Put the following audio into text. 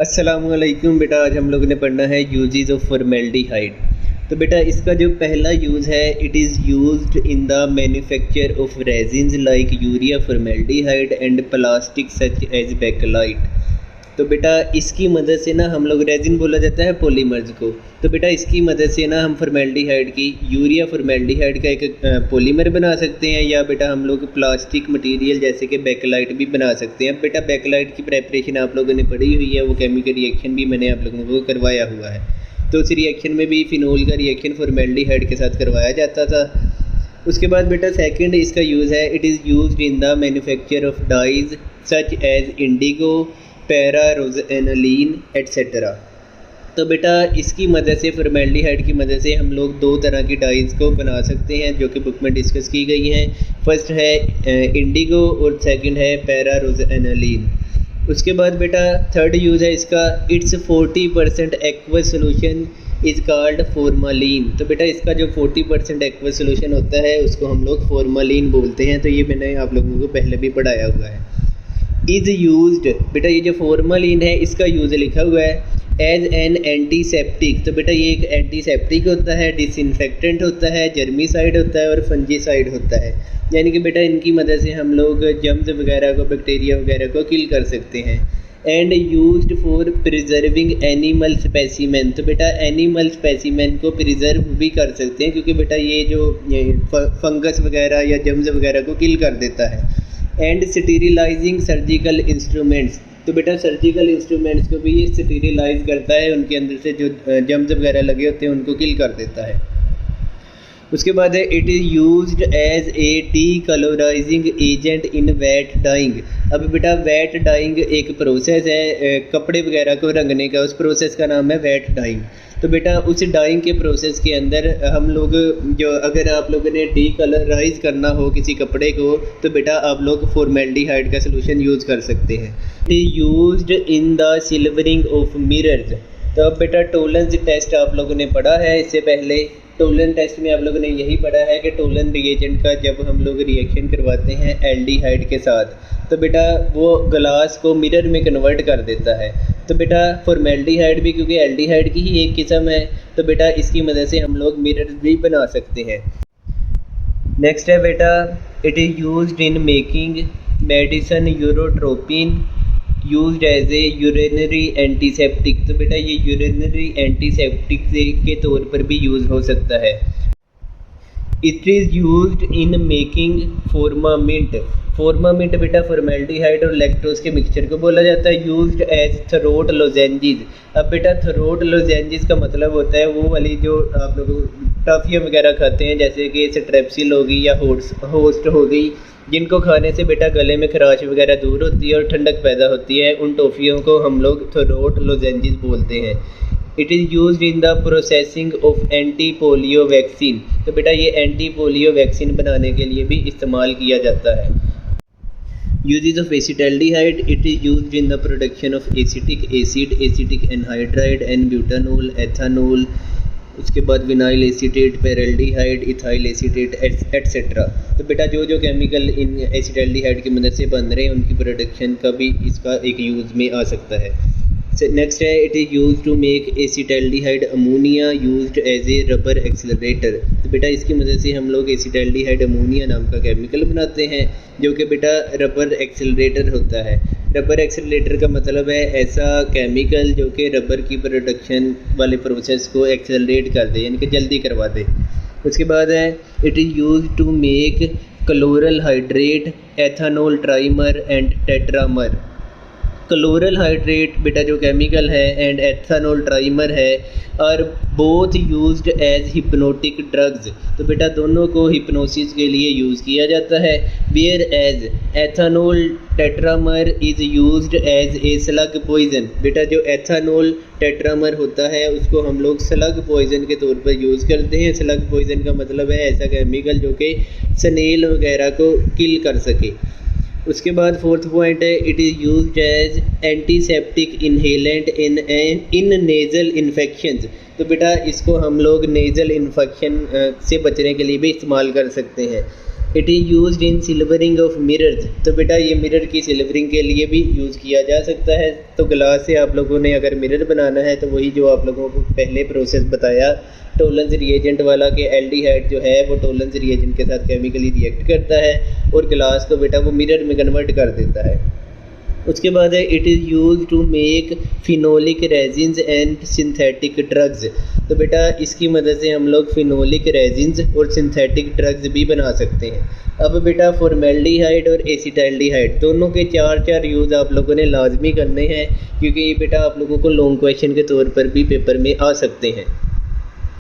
अस्सलामुअलैकुम बेटा, आज हम लोगों ने पढ़ना है यूजेस ऑफ फॉर्मेल्डिहाइड। तो बेटा इसका जो पहला यूज़ है, it is used in the manufacture of resins like urea formaldehyde and plastic such as bakelite. तो बेटा इसकी मदद से ना हम लोग, रेजिन बोला जाता है पॉलीमर्स को, तो बेटा इसकी मदद से ना हम फॉर्मेल्डिहाइड की, यूरिया फॉर्मेल्डिहाइड का एक पॉलीमर बना सकते हैं, या बेटा हम लोग प्लास्टिक मटेरियल जैसे कि बेकलाइट भी बना सकते हैं। बेटा बेकलाइट की प्रेपरेशन आप लोगों ने पढ़ी हुई है, वो केमिकल रिएक्शन भी मैंने आप लोगों को करवाया हुआ है। तो उस रिएक्शन में भी फिनोल का रिएक्शन फॉर्मेल्डिहाइड के साथ करवाया जाता था। उसके बाद बेटा सेकंड इसका यूज़ है, it is used in the manufacture of dyes such as indigo, pararosaniline etcetera. तो बेटा इसकी मदद से, फॉर्मेल्डिहाइड की मदद से हम लोग दो तरह की डाइज को बना सकते हैं जो कि बुक में डिस्कस की गई हैं। फर्स्ट है इंडिगो और सेकंड है पैरारोजेनिलीन। उसके बाद बेटा थर्ड यूज़ है इसका, it's 40% aqueous solution is called formalin. तो बेटा इसका जो 40% एक्वस सोल्यूशन होता है उसको हम लोग फॉर्मालिन बोलते हैं। तो ये मैंने आप लोगों को पहले भी पढ़ाया हुआ है। इज़ यूज्ड, बेटा ये जो फॉर्मालिन है इसका यूज़ लिखा हुआ है एज एन एंटीसेप्टिक। तो बेटा ये एक एंटीसेप्टिक होता है, डिसइंफेक्टेंट होता है, जर्मीसाइड होता है और फंजीसाइड होता है। यानी कि बेटा इनकी मदद से हम लोग जर्म्स वगैरह को, बैक्टीरिया वगैरह को किल कर सकते हैं। And used for preserving animal specimen. तो बेटा एनिमल स्पेसिमेन को प्रिजर्व भी कर सकते हैं, क्योंकि बेटा ये जो फंगस वगैरह या जर्म्स वगैरह को किल कर देता है। And sterilising surgical instruments. तो बेटा सर्जिकल इंस्ट्रूमेंट्स को भी ये स्टीरिलाइज करता है, उनके अंदर से जो जर्म्स वगैरह लगे होते हैं उनको किल कर देता है। उसके बाद है, it is used as a decolourising agent in vat dyeing. अब बेटा वेट डाइंग एक प्रोसेस है कपड़े वगैरह को रंगने का, उस प्रोसेस का नाम है वेट डाइंग। तो बेटा उस डाइंग के प्रोसेस के अंदर हम लोग जो, अगर आप लोगों ने डीकलराइज करना हो किसी कपड़े को, तो बेटा आप लोग फॉर्मेल्डिहाइड का सलूशन यूज़ कर सकते हैं। It is used in the silvering of mirrors. तो अब बेटा टोलेंस टेस्ट आप लोगों ने पढ़ा है इससे पहले। टोलन टेस्ट में आप लोगों ने यही पढ़ा है कि टोलन रिएजेंट का जब हम लोग रिएक्शन करवाते हैं एल्डिहाइड के साथ, तो बेटा वो ग्लास को मिरर में कन्वर्ट कर देता है। तो बेटा फॉर्मेल्डिहाइड भी, क्योंकि एल्डिहाइड की ही एक किस्म है, तो बेटा इसकी मदद से हम लोग मिरर भी बना सकते हैं। नेक्स्ट है बेटा, it is used in making medicine urotropine used as a urinary antiseptic. तो बेटा ये यूरिनरी एंटीसेप्टिक के तौर पर भी यूज़ हो सकता है। It is used in making Formamint. Formamint बेटा फॉर्मेल्डिहाइड और लैक्टोज के मिक्सचर को बोला जाता है। Used as throat lozenges. अब बेटा थ्रोट लोजेंजिस का मतलब होता है वो वाली जो आप लोग टॉफ़ियाँ वगैरह खाते हैं, जैसे कि स्ट्रेप्सिल हो गई या होस्ट हो गई, जिनको खाने से बेटा गले में खराश वगैरह दूर होती है और ठंडक पैदा होती है, उन टॉफ़ियों को हम लोग थ्रोट लोजेंजिस बोलते हैं। It is used in the processing of anti polio vaccine. तो बेटा ये एंटी पोलियो वैक्सीन बनाने के लिए भी इस्तेमाल किया जाता है। Uses of acetaldehyde, it is used in the production of acetic acid, acetic anhydride and butanol, ethanol. उसके बाद vinyl acetate, paraldehyde, ethyl acetate etcetera. तो बेटा जो जो केमिकल इन एसिटल्डिहाइड की मदद से बन रहे हैं उनकी प्रोडक्शन का भी इसका एक यूज़ में आ सकता है। नेक्स्ट है, it is used to make acetaldehyde ammonia used as a rubber accelerator. तो बेटा इसकी मदद से हम लोग एसिटल्डिहाइड अमोनिया नाम का केमिकल बनाते हैं जो कि बेटा रबर एक्सेलरेटर होता है। रबर एक्सेलरेटर का मतलब है ऐसा केमिकल जो कि रबर की प्रोडक्शन वाले प्रोसेस को एक्सेलरेट कर दे, यानी कि जल्दी करवा दे। उसके बाद है, it is used to make chloral hydrate, ethanal trimer and tetramer. Chloral hydrate बेटा जो केमिकल है एंड एथानोल ट्राइमर है, और both used as hypnotic drugs. तो बेटा दोनों को हिप्नोसिस के लिए यूज़ किया जाता है। Whereas ethanal tetramer is used as a slug poison. बेटा जो एथानोल टेट्रामर होता है उसको हम लोग स्लग पॉइजन के तौर पर यूज़ करते हैं। स्लग पॉइजन का मतलब है ऐसा केमिकल जो कि स्नेल वगैरह को किल कर सके। उसके बाद फोर्थ पॉइंट है, it is used as antiseptic inhalant in nasal infections. तो बेटा इसको हम लोग नेज़ल इन्फेक्शन से बचने के लिए भी इस्तेमाल कर सकते हैं। It is used in silvering of mirrors. तो बेटा ये मिरर की सिल्वरिंग के लिए भी यूज़ किया जा सकता है। तो ग्लास से आप लोगों ने अगर मिरर बनाना है तो वही जो आप लोगों को पहले प्रोसेस बताया टोलेंस रिएजेंट वाला, कि एल्डिहाइड जो है वो टोलेंस रिएजेंट के साथ केमिकली रिएक्ट करता है और ग्लास को बेटा वो मिरर में कन्वर्ट कर देता है। उसके बाद है it is use to make phenolic resins and synthetic drugs. तो बेटा इसकी मदद से हम लोग फिनोलिक रेजिन्स और सिंथेटिक ड्रग्स भी बना सकते हैं। अब बेटा फॉर्मेल्डिहाइड और एसिटाल्डिहाइड दोनों के चार यूज़ आप लोगों ने लाजमी करने हैं, क्योंकि ये बेटा आप लोगों को लॉन्ग क्वेश्चन के तौर पर भी पेपर में आ सकते हैं।